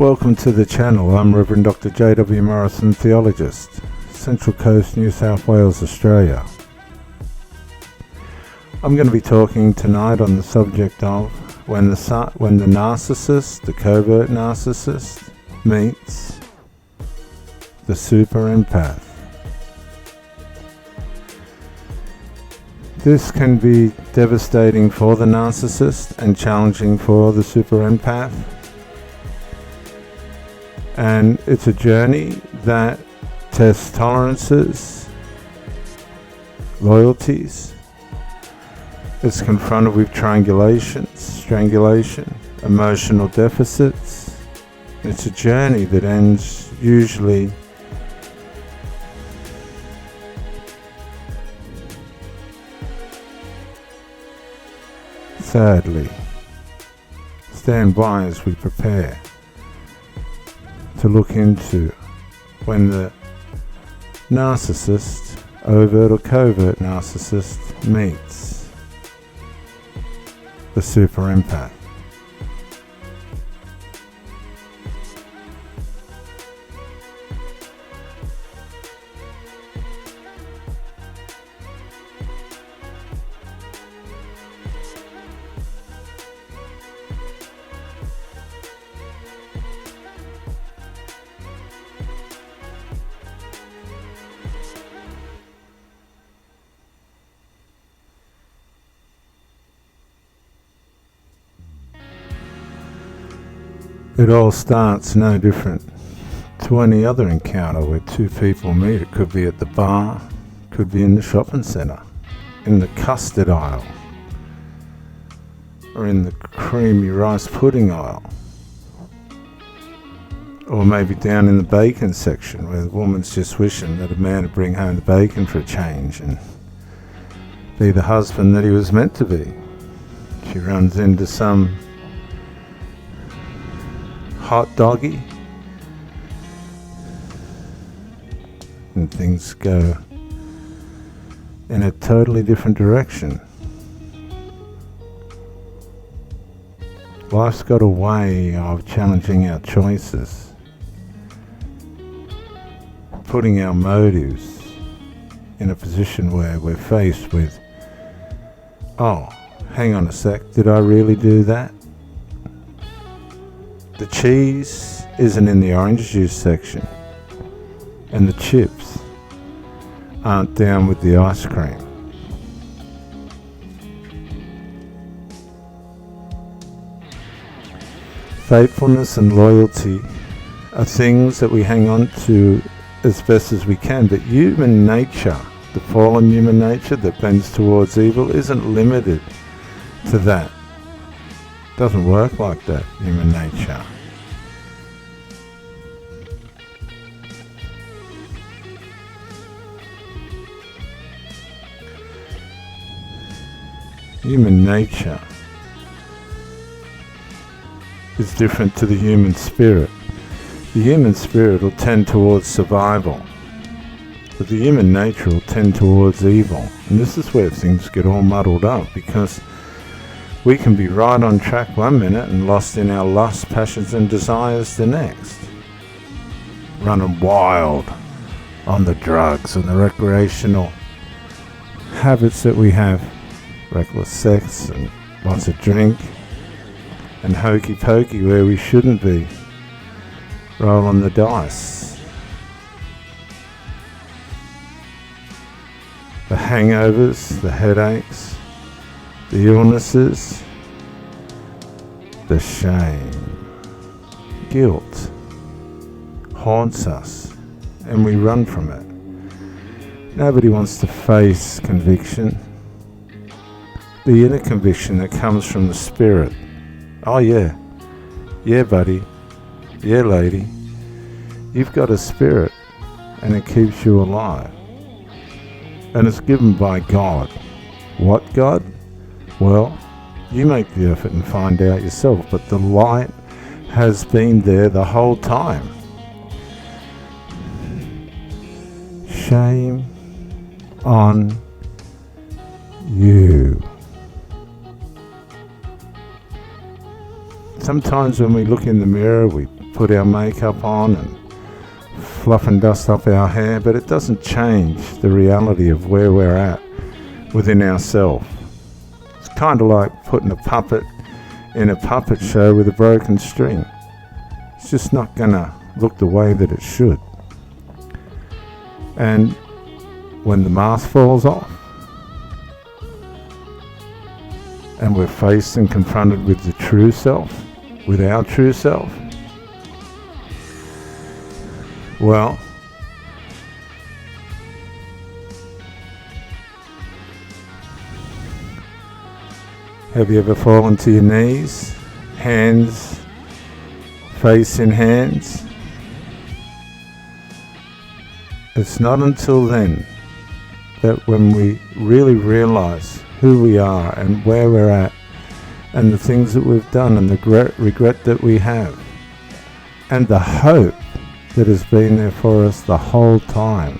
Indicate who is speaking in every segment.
Speaker 1: Welcome to the channel. I'm Reverend Dr. J.W. Morrison, Theologist, Central Coast, New South Wales, Australia. I'm going to be talking tonight on the subject of when the narcissist, the covert narcissist, meets the super empath. This can be devastating for the narcissist and challenging for the super empath. And it's a journey that tests tolerances, loyalties. It's confronted with strangulation, emotional deficits. It's a journey that ends usually sadly. Stand by as we prepare to look into when the narcissist, overt or covert narcissist, meets the super empath. It all starts no different to any other encounter where two people meet. It could be at the bar, could be in the shopping centre, in the custard aisle, or in the creamy rice pudding aisle, or maybe down in the bacon section where the woman's just wishing that a man would bring home the bacon for a change and be the husband that he was meant to be. She runs into some hot doggy and things go in a totally different direction. Life's got a way of challenging our choices, putting our motives in a position where we're faced with, oh, hang on a sec, did I really do that? The cheese isn't in the orange juice section, and the chips aren't down with the ice cream. Faithfulness and loyalty are things that we hang on to as best as we can, but human nature, the fallen human nature that bends towards evil, isn't limited to that. Doesn't work like that, human nature. Human nature is different to the human spirit. The human spirit will tend towards survival, but the human nature will tend towards evil. And this is where things get all muddled up, because we can be right on track one minute and lost in our lusts, passions and desires the next. Running wild on the drugs and the recreational habits that we have. Reckless sex and lots of drink and hokey pokey where we shouldn't be. Rolling the dice. The hangovers, the headaches, the illnesses, the shame, guilt haunts us and we run from it. Nobody wants to face conviction, the inner conviction that comes from the spirit. Oh yeah buddy, yeah lady, you've got a spirit and it keeps you alive. And it's given by God. What God? Well, you make the effort and find out yourself, but the light has been there the whole time. Shame on you. Sometimes when we look in the mirror, we put our makeup on and fluff and dust up our hair, but it doesn't change the reality of where we're at within ourselves. It's kind of like putting a puppet in a puppet show with a broken string. It's just not going to look the way that it should. And when the mask falls off and we're faced and confronted with the true self, with our true self, well, have you ever fallen to your knees, hands, face in hands? It's not until then that when we really realize who we are and where we're at and the things that we've done and the regret that we have and the hope that has been there for us the whole time,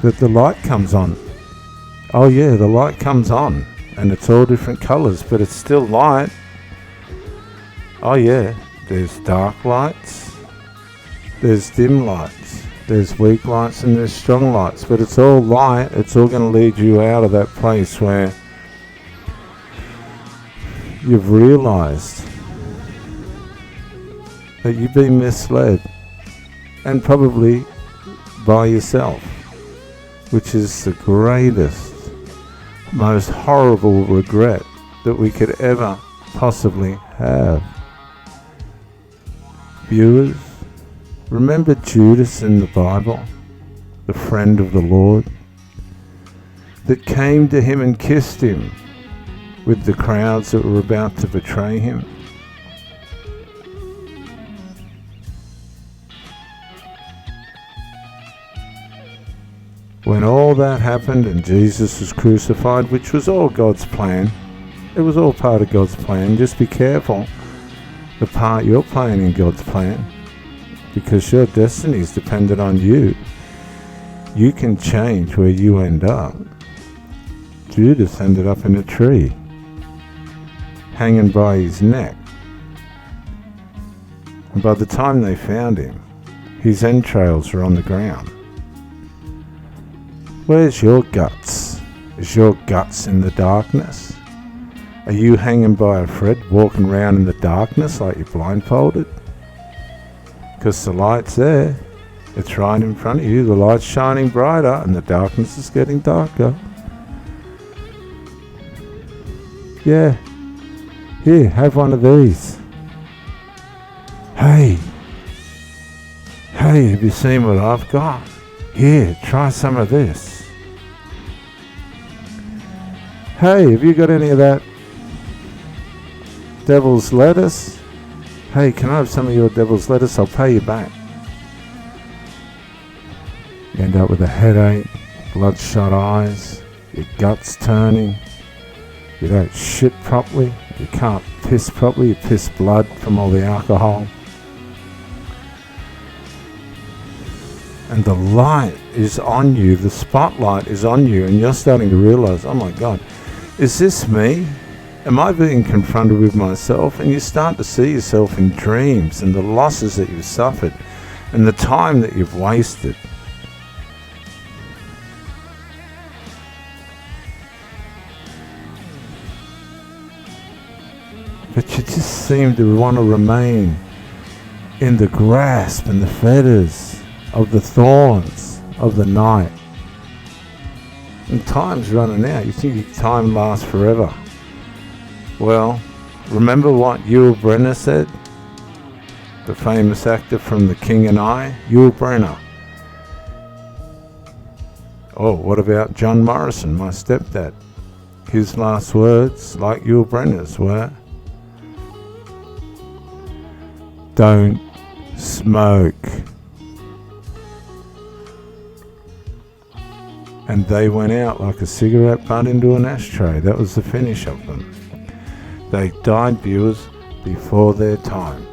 Speaker 1: that the light comes on. Oh yeah, the light comes on and it's all different colours, but it's still light. Oh yeah, there's dark lights, there's dim lights, there's weak lights and there's strong lights, but it's all light. It's all going to lead you out of that place where you've realised that you've been misled, and probably by yourself, which is the greatest, most horrible regret that we could ever possibly have. Viewers, remember Judas in the Bible, the friend of the Lord, that came to him and kissed him with the crowds that were about to betray him? When all that happened and Jesus was crucified, which was all God's plan, it was all part of God's plan. Just be careful the part you're playing in God's plan, because your destiny is dependent on you. You can change where you end up. Judas ended up in a tree, hanging by his neck. And by the time they found him, his entrails were on the ground. Where's your guts? Is your guts in the darkness? Are you hanging by a thread, walking around in the darkness like you're blindfolded? Because the light's there. It's right in front of you. The light's shining brighter and the darkness is getting darker. Yeah. Here, have one of these. Hey, have you seen what I've got? Here, try some of this. Hey, have you got any of that devil's lettuce? Hey, can I have some of your devil's lettuce? I'll pay you back. You end up with a headache, bloodshot eyes, your gut's turning, you don't shit properly, you can't piss properly, you piss blood from all the alcohol. And the light is on you, the spotlight is on you, and you're starting to realize, oh my God, is this me? Am I being confronted with myself? And you start to see yourself in dreams and the losses that you've suffered and the time that you've wasted. But you just seem to want to remain in the grasp and the fetters of the thorns of the night. And time's running out. You think time lasts forever. Well, remember what Yul Brynner said? The famous actor from The King and I, Yul Brynner. Oh, what about John Morrison, my stepdad? His last words, like Yul Brynner's, were, "Don't smoke." And they went out like a cigarette butt into an ashtray. That was the finish of them. They died, viewers, before their time.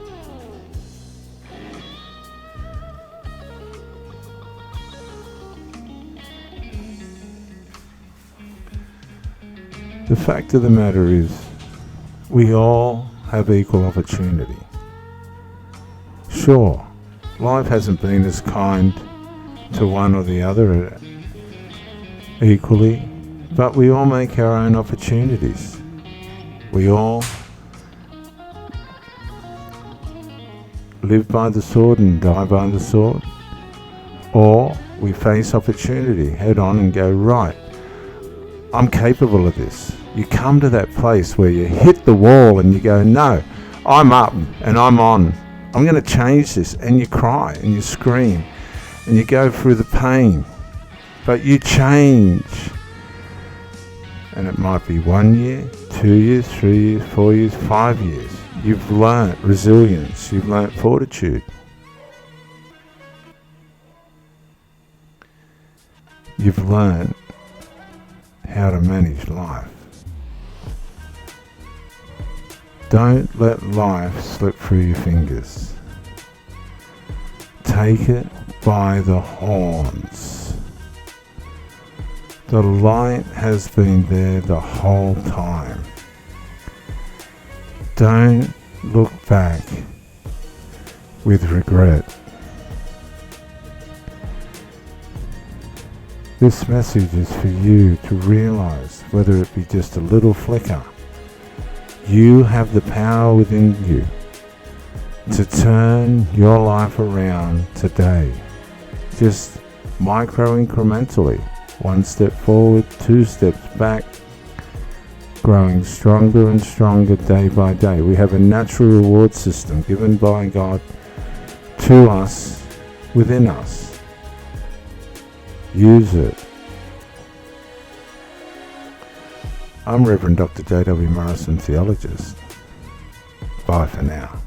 Speaker 1: The fact of the matter is, we all have equal opportunity. Sure, life hasn't been as kind to one or the other equally, but we all make our own opportunities. We all live by the sword and die by the sword, or we face opportunity head on and go, right, I'm capable of this. You come to that place where you hit the wall and you go, no, I'm up and I'm on. I'm going to change this. And you cry and you scream and you go through the pain, but you change. And it might be 1 year, 2 years, 3 years, 4 years, 5 years. You've learnt resilience. You've learnt fortitude. You've learnt how to manage life. Don't let life slip through your fingers. Take it by the horns. The light has been there the whole time. Don't look back with regret. This message is for you to realize, whether it be just a little flicker, you have the power within you to turn your life around today. Just micro-incrementally. 1 step forward, 2 steps back, growing stronger and stronger day by day. We have a natural reward system given by God to us, within us. Use it. I'm Reverend Dr. J.W. Morrison, theologist. Bye for now.